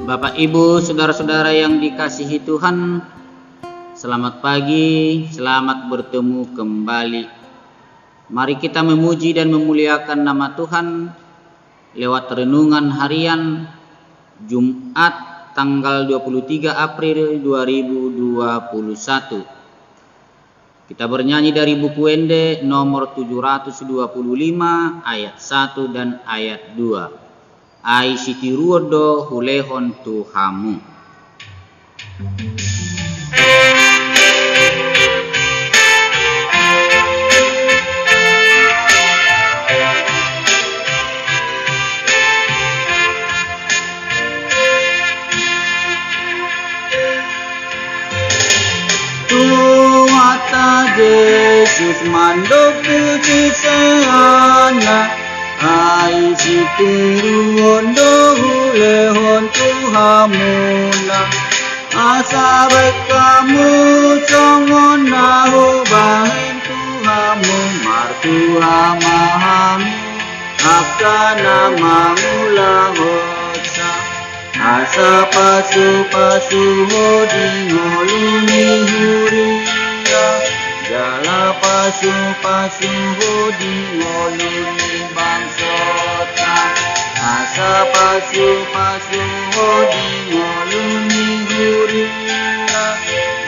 Bapak, Ibu, saudara-saudara yang dikasihi Tuhan, selamat pagi, selamat bertemu kembali. Mari kita memuji dan memuliakan nama Tuhan lewat renungan harian Jumat tanggal 23 April 2021. Kita bernyanyi dari buku Ende nomor 725 ayat 1 dan ayat 2. Ai sitiruodo hulehon Tuhamu. Tuata Yesus mandoku kisana. Ai sitiruondo hulehon Tuhamuna. Asa baik kamu songon nahu bahin Tuhamu martuhamahami akana mangula hosa. Asa pasu hodi huria jala pasu hodi bangsota. Asa pasu hodi huria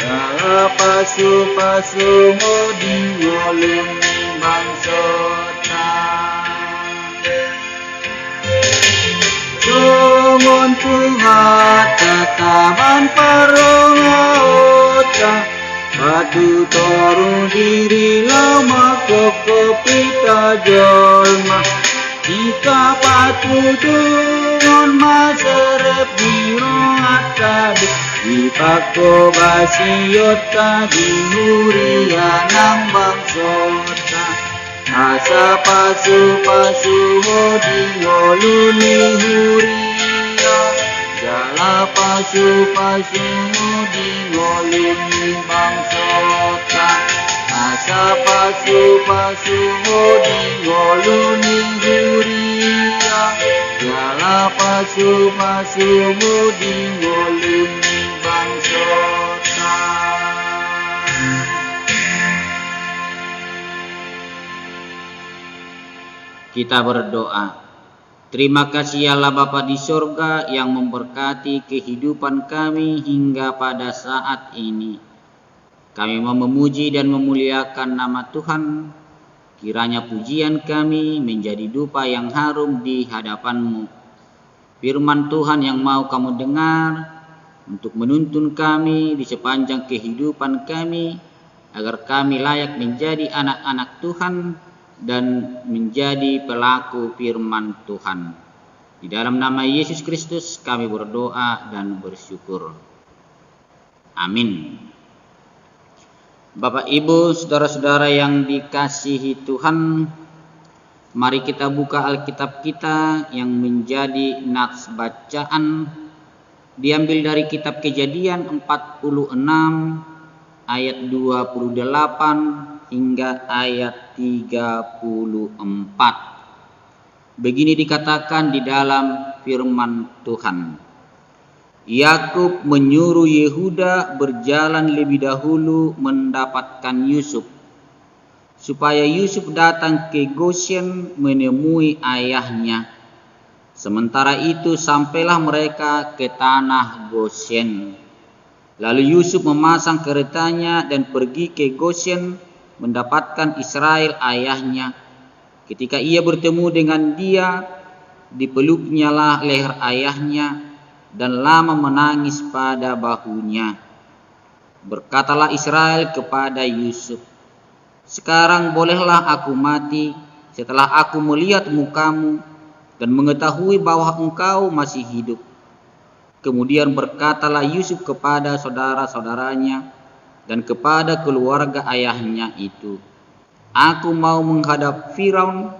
jala pasu hodi bangsota. Songon Tuhan tataman parongota. Batu toru diri lama kokopita jolma. Jika batu dungon maserep biro atade. Dipako basiota dihuria nang bangsota. Asa pasu hodi ngoluni huria jala pasu hodi ngoluni bangsota. Asa pasu hodi ngoluni huria jala pasu hodi ngoluni bangsota. Kita berdoa. Terima kasih Allah Bapa di sorga yang memberkati kehidupan kami hingga pada saat ini. Kami mau memuji dan memuliakan nama Tuhan. Kiranya pujian kami menjadi dupa yang harum di hadapan-Mu. Firman Tuhan yang mau kamu dengar untuk menuntun kami di sepanjang kehidupan kami, agar kami layak menjadi anak-anak Tuhan dan menjadi pelaku firman Tuhan. Di dalam nama Yesus Kristus kami berdoa dan bersyukur. Amin. Bapak, Ibu, saudara-saudara yang dikasihi Tuhan, mari kita buka Alkitab kita yang menjadi nats bacaan diambil dari kitab Kejadian 46 ayat 28 hingga ayat 34. Begini dikatakan di dalam firman Tuhan. Yakub menyuruh Yehuda berjalan lebih dahulu mendapatkan Yusuf, supaya Yusuf datang ke Goshen menemui ayahnya. Sementara itu sampailah mereka ke tanah Goshen. Lalu Yusuf memasang keretanya dan pergi ke Goshen mendapatkan Israel ayahnya. Ketika ia bertemu dengan dia, dipeluknyalah leher ayahnya dan lama menangis pada bahunya. Berkatalah Israel kepada Yusuf, "Sekarang bolehlah aku mati setelah aku melihat mukamu dan mengetahui bahwa engkau masih hidup." Kemudian berkatalah Yusuf kepada saudara-saudaranya dan kepada keluarga ayahnya itu, "Aku mau menghadap Firaun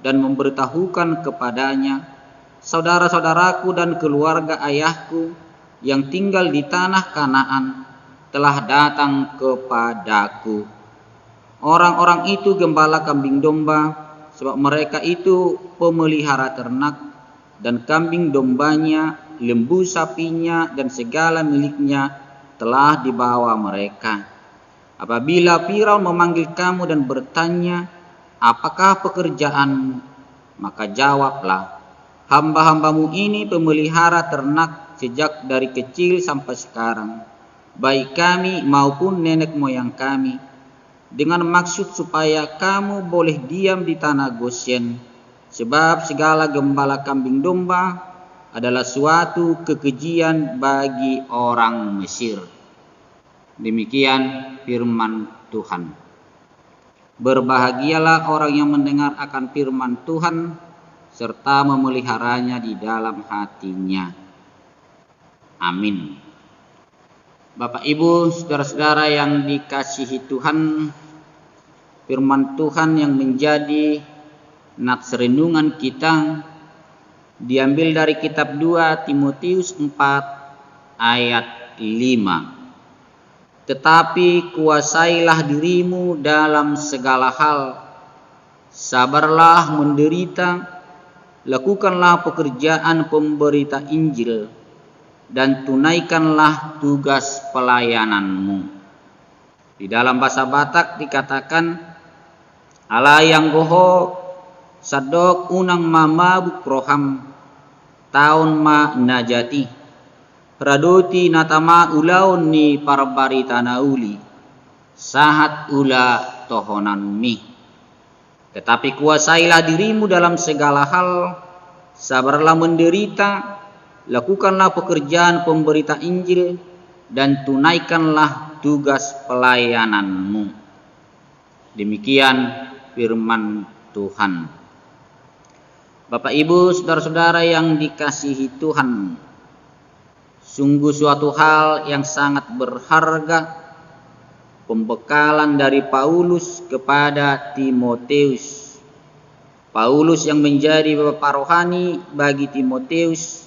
dan memberitahukan kepadanya, saudara-saudaraku dan keluarga ayahku yang tinggal di tanah Kanaan telah datang kepadaku. Orang-orang itu gembala kambing domba, sebab mereka itu pemelihara ternak, dan kambing dombanya, lembu sapinya, dan segala miliknya telah dibawa mereka. Apabila Firaun memanggil kamu dan bertanya, apakah pekerjaanmu? Maka jawablah, hamba-hambamu ini pemelihara ternak sejak dari kecil sampai sekarang, baik kami maupun nenek moyang kami, dengan maksud supaya kamu boleh diam di tanah Gosyen, sebab segala gembala kambing domba adalah suatu kekejian bagi orang Mesir. Demikian firman Tuhan. Berbahagialah orang yang mendengar akan firman Tuhan serta memeliharanya di dalam hatinya. Amin. Bapak, Ibu, saudara-saudara yang dikasihi Tuhan, firman Tuhan yang menjadi nats renungan kita diambil dari kitab 2 Timotius 4 ayat 5. Tetapi kuasailah dirimu dalam segala hal, sabarlah menderita, lakukanlah pekerjaan pemberita Injil, dan tunaikanlah tugas pelayananmu. Di dalam bahasa Batak dikatakan, ala yang goho sadok unang mama bukroham taun ma najati radoti natama ulaun ni parbarita nauli sahat ula tohonan mi. Tetapi kuasailah dirimu dalam segala hal, sabarlah menderita, lakukanlah pekerjaan pemberita Injil, dan tunaikanlah tugas pelayananmu. Demikian firman Tuhan. Bapak, Ibu, saudara-saudara yang dikasihi Tuhan, sungguh suatu hal yang sangat berharga pembekalan dari Paulus kepada Timotius. Paulus yang menjadi bapak rohani bagi Timotius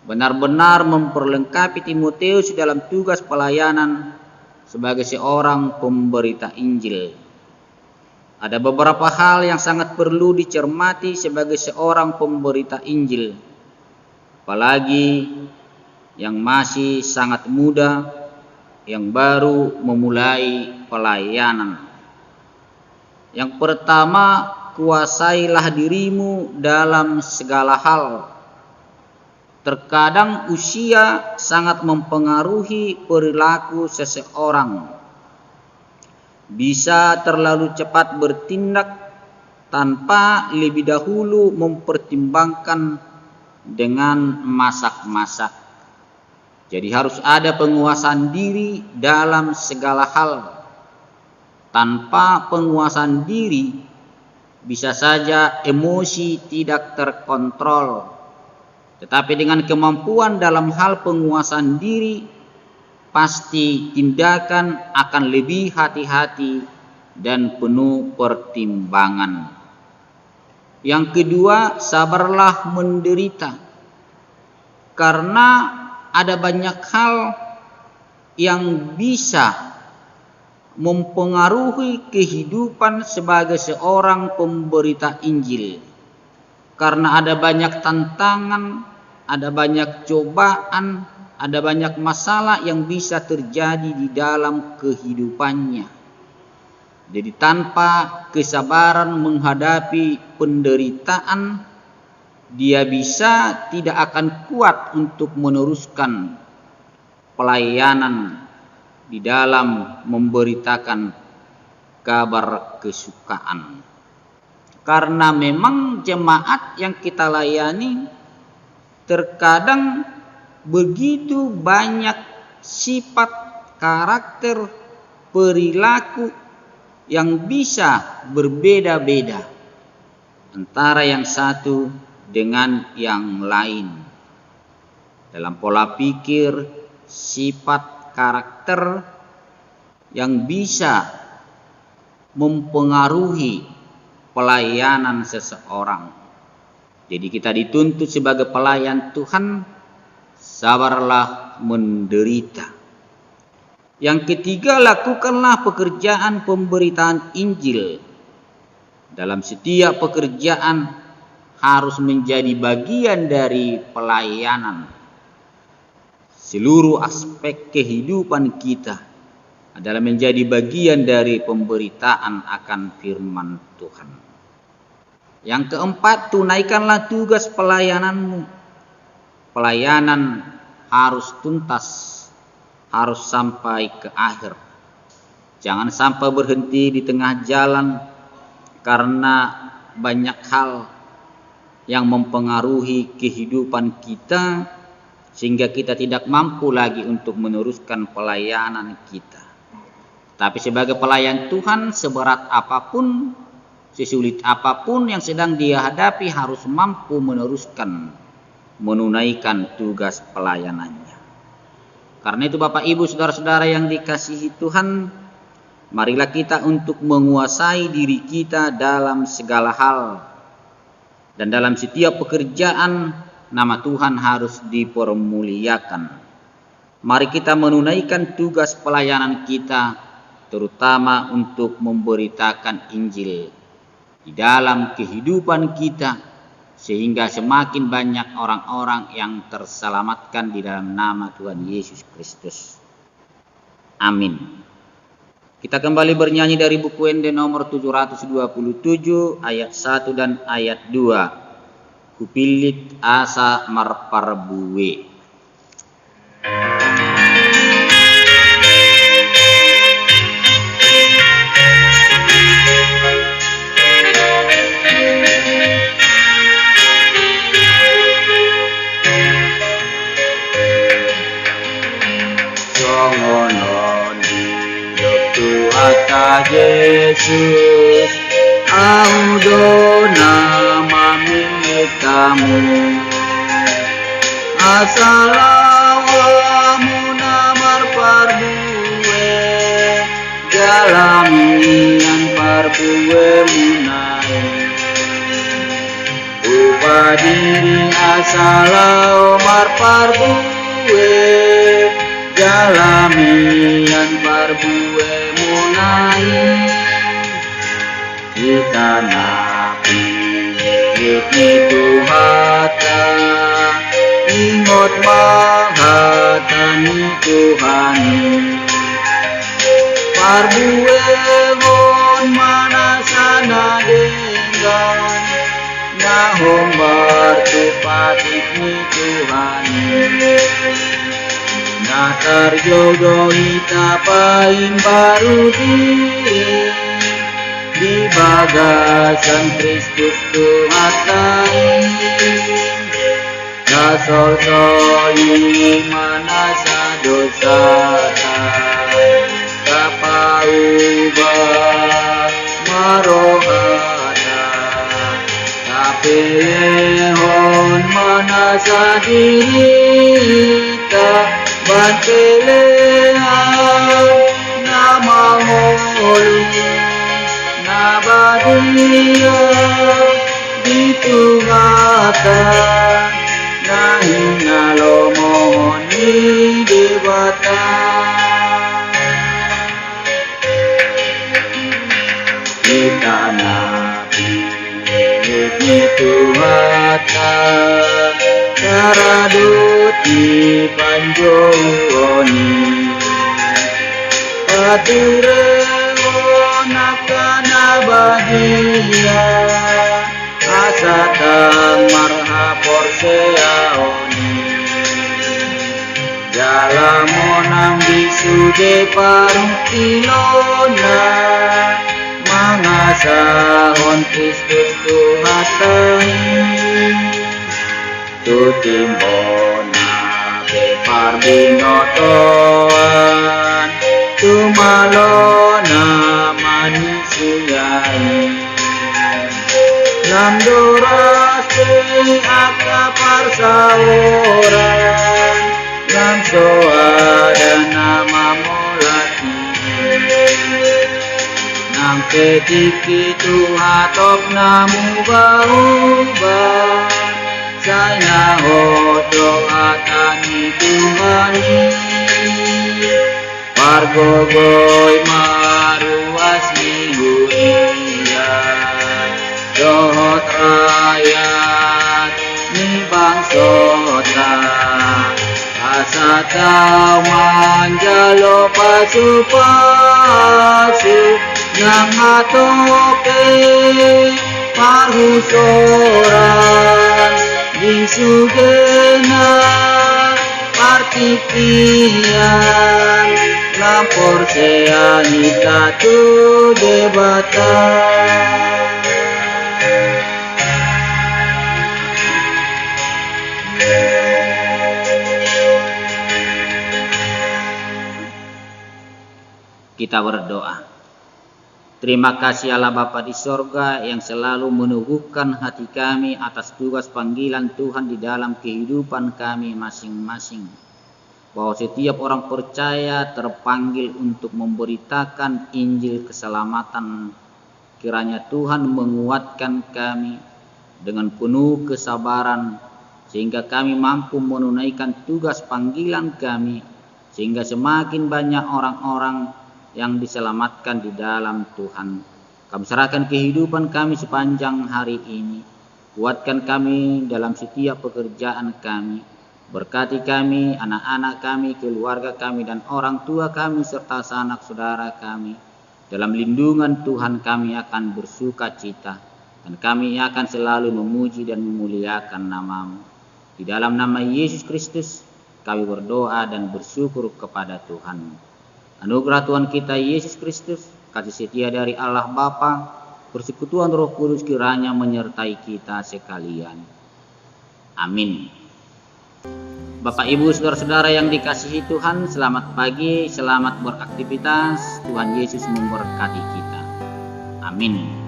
benar-benar memperlengkapi Timotius dalam tugas pelayanan sebagai seorang pemberita Injil. Ada beberapa hal yang sangat perlu dicermati sebagai seorang pemberita Injil, apalagi yang masih sangat muda, yang baru memulai pelayanan. Yang pertama, kuasailah dirimu dalam segala hal. Terkadang usia sangat mempengaruhi perilaku seseorang. Bisa terlalu cepat bertindak tanpa lebih dahulu mempertimbangkan dengan masak-masak. Jadi harus ada penguasaan diri dalam segala hal. Tanpa penguasaan diri, bisa saja emosi tidak terkontrol. Tetapi dengan kemampuan dalam hal penguasaan diri, pasti tindakan akan lebih hati-hati dan penuh pertimbangan. Yang kedua, sabarlah menderita. Karena ada banyak hal yang bisa mempengaruhi kehidupan sebagai seorang pemberita Injil. Karena ada banyak tantangan, ada banyak cobaan, ada banyak masalah yang bisa terjadi di dalam kehidupannya. Jadi tanpa kesabaran menghadapi penderitaan, dia bisa tidak akan kuat untuk meneruskan pelayanan di dalam memberitakan kabar kesukaan. Karena memang jemaat yang kita layani terkadang begitu banyak sifat, karakter, perilaku yang bisa berbeda-beda antara yang satu dengan yang lain. Dalam pola pikir, sifat, karakter yang bisa mempengaruhi pelayanan seseorang. Jadi kita dituntut sebagai pelayan Tuhan, sabarlah menderita. Yang ketiga, lakukanlah pekerjaan pemberitaan Injil. Dalam setiap pekerjaan harus menjadi bagian dari pelayanan. Seluruh aspek kehidupan kita adalah menjadi bagian dari pemberitaan akan firman Tuhan. Yang keempat, tunaikanlah tugas pelayananmu. Pelayanan harus tuntas, harus sampai ke akhir. Jangan sampai berhenti di tengah jalan karena banyak hal yang mempengaruhi kehidupan kita sehingga kita tidak mampu lagi untuk meneruskan pelayanan kita. Tapi sebagai pelayan Tuhan, seberat apapun, sesulit apapun yang sedang dia hadapi, harus mampu meneruskan, menunaikan tugas pelayanannya. Karena itu Bapak Ibu saudara-saudara yang dikasihi Tuhan, marilah kita untuk menguasai diri kita dalam segala hal. Dan dalam setiap pekerjaan, nama Tuhan harus dipermuliakan. Mari kita menunaikan tugas pelayanan kita, terutama untuk memberitakan Injil di dalam kehidupan kita, sehingga semakin banyak orang-orang yang terselamatkan di dalam nama Tuhan Yesus Kristus. Amin. Kita kembali bernyanyi dari buku Ende nomor 727 ayat 1 dan ayat 2. Kupilit asa marparbuwe. Yesus audona mamit kamu asalawamu namar parbuwe jalamian parbuwe munai upadiri asalawar parbuwe jalamian parbuwe munai kita nabi itu hata ingot mahatani Tuhan parbuwe mon manasana dengan nahom bertupatik ni Tuhan natar jogo hita pain baru di bagasan Kristus Tuhan kasol-soli manasa dosa kapauba marohata kapehon manasa dirita bantelehan nama holi nabadia ditungatan nahina lomoni dewata kita nabi itu hata Saraduti panjoni Patirewon akana bahagia Asatang marha porseaoni Jalamonang bisude parukilona Mangasahon Kristus Tuhatai Tutimbona beparbinotoan Tumalona manisuyai Namdorase akapar saoran Namsoa dan nama molati Nam ketiki tuhatop namu bauban Saya hodo atani Tuhani Pargogoy maruas mingguian Dohot rakyat ni bangsota asata manjalo pasu-pasu nang hatoke parhusoran di sugena partikian lapor seanita tu debatan. Kita berdoa. Terima kasih Allah Bapa di sorga yang selalu meneguhkan hati kami atas tugas panggilan Tuhan di dalam kehidupan kami masing-masing. Bahwa setiap orang percaya terpanggil untuk memberitakan Injil keselamatan. Kiranya Tuhan menguatkan kami dengan penuh kesabaran sehingga kami mampu menunaikan tugas panggilan kami, sehingga semakin banyak orang-orang yang diselamatkan di dalam Tuhan. Kami serahkan kehidupan kami sepanjang hari ini. Kuatkan kami dalam setiap pekerjaan kami. Berkati kami, anak-anak kami, keluarga kami, dan orang tua kami, serta sanak saudara kami. Dalam lindungan Tuhan kami akan bersuka cita, dan kami akan selalu memuji dan memuliakan nama-Mu. Di dalam nama Yesus Kristus, kami berdoa dan bersyukur kepada Tuhan. Anugerah Tuhan kita Yesus Kristus, kasih setia dari Allah Bapa, persekutuan Roh Kudus kiranya menyertai kita sekalian. Amin. Bapak, Ibu, saudara-saudara yang dikasihi Tuhan, selamat pagi, selamat beraktivitas. Tuhan Yesus memberkati kita. Amin.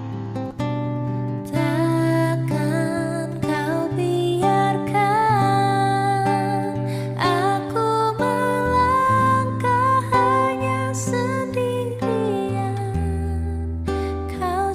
Kau